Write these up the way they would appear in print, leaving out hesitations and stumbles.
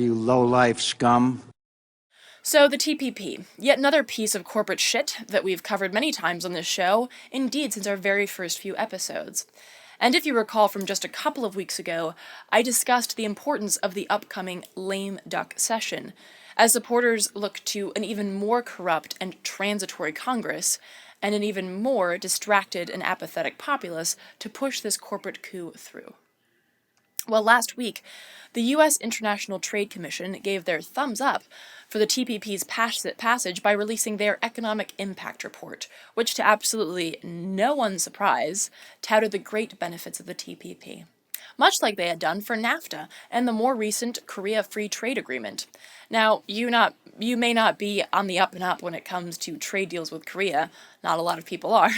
You low-life scum. So, the TPP, yet another piece of corporate shit that we've covered many times on this show, indeed since our very first few episodes. And if you recall from just a couple of weeks ago, I discussed the importance of the upcoming lame duck session, as supporters look to an even more corrupt and transitory Congress, and an even more distracted and apathetic populace to push this corporate coup through. Well, last week, the U.S. International Trade Commission gave their thumbs up for the TPP's passage by releasing their Economic Impact Report, which, to absolutely no one's surprise, touted the great benefits of the TPP, much like they had done for NAFTA and the more recent Korea Free Trade Agreement. Now, you may not be on the up and up when it comes to trade deals with Korea, not a lot of people are,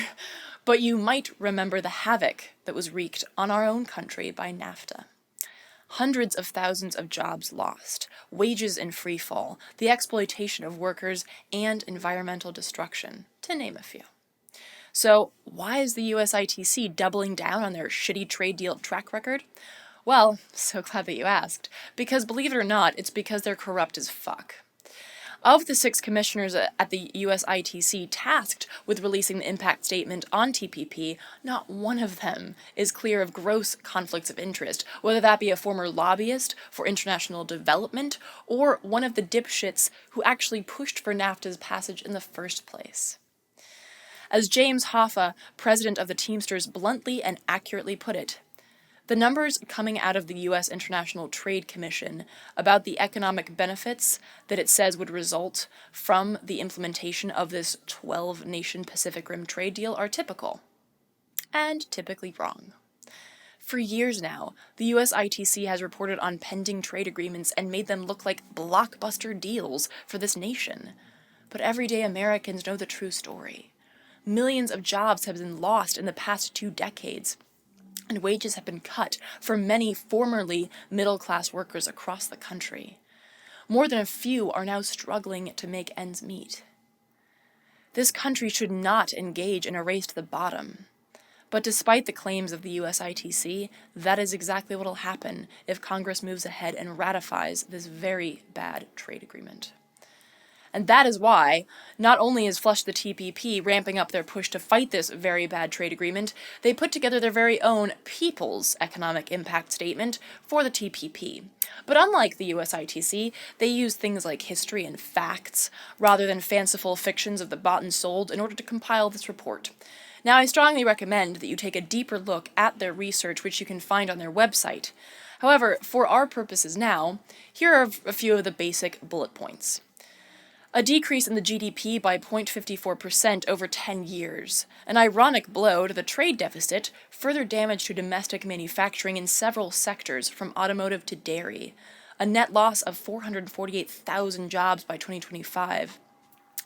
but you might remember the havoc that was wreaked on our own country by NAFTA. Hundreds of thousands of jobs lost, wages in free fall, the exploitation of workers, and environmental destruction, to name a few. So, why is the USITC doubling down on their shitty trade deal track record? Well, so glad that you asked, because believe it or not, it's because they're corrupt as fuck. Of the 6 commissioners at the USITC tasked with releasing the impact statement on TPP, not one of them is clear of gross conflicts of interest, whether that be a former lobbyist for international development or one of the dipshits who actually pushed for NAFTA's passage in the first place. As James Hoffa, president of the Teamsters, bluntly and accurately put it, the numbers coming out of the U.S. International Trade Commission about the economic benefits that it says would result from the implementation of this 12-nation Pacific Rim trade deal are typical, and typically wrong. For years now, the USITC has reported on pending trade agreements and made them look like blockbuster deals for this nation. But everyday Americans know the true story. Millions of jobs have been lost in the past 2 decades, and wages have been cut for many formerly middle-class workers across the country. More than a few are now struggling to make ends meet. This country should not engage in a race to the bottom. But despite the claims of the USITC, that is exactly what will happen if Congress moves ahead and ratifies this very bad trade agreement. And that is why, not only is Flush the TPP ramping up their push to fight this very bad trade agreement, they put together their very own People's Economic Impact Statement for the TPP. But unlike the USITC, they use things like history and facts, rather than fanciful fictions of the bought and sold, in order to compile this report. Now, I strongly recommend that you take a deeper look at their research, which you can find on their website. However, for our purposes now, here are a few of the basic bullet points. A decrease in the GDP by 0.54% over 10 years, an ironic blow to the trade deficit, further damage to domestic manufacturing in several sectors from automotive to dairy, a net loss of 448,000 jobs by 2025,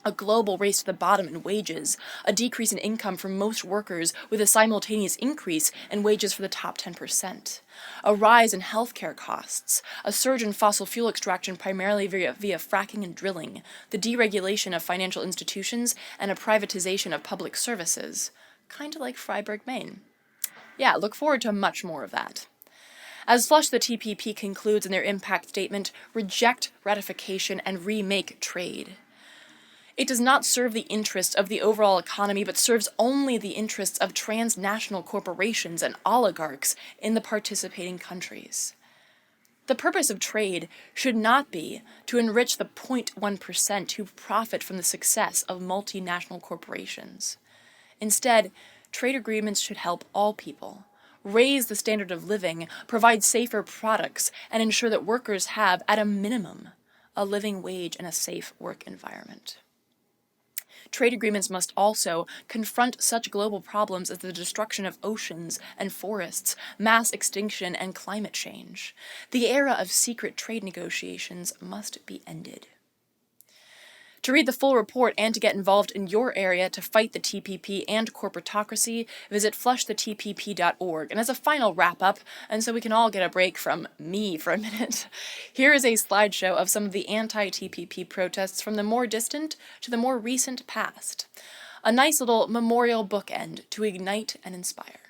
a global race to the bottom in wages, a decrease in income for most workers with a simultaneous increase in wages for the top 10%, a rise in healthcare costs, a surge in fossil fuel extraction primarily via fracking and drilling, the deregulation of financial institutions, and a privatization of public services, kind of like Freiburg, Maine. Yeah, look forward to much more of that. As Flush the TPP concludes in their impact statement, reject ratification and remake trade. It does not serve the interests of the overall economy, but serves only the interests of transnational corporations and oligarchs in the participating countries. The purpose of trade should not be to enrich the 0.1% who profit from the success of multinational corporations. Instead, trade agreements should help all people, raise the standard of living, provide safer products, and ensure that workers have, at a minimum, a living wage and a safe work environment. Trade agreements must also confront such global problems as the destruction of oceans and forests, mass extinction, and climate change. The era of secret trade negotiations must be ended. To read the full report and to get involved in your area to fight the TPP and corporatocracy, visit flushthetpp.org. And as a final wrap-up, and so we can all get a break from me for a minute, here is a slideshow of some of the anti-TPP protests from the more distant to the more recent past. A nice little memorial bookend to ignite and inspire.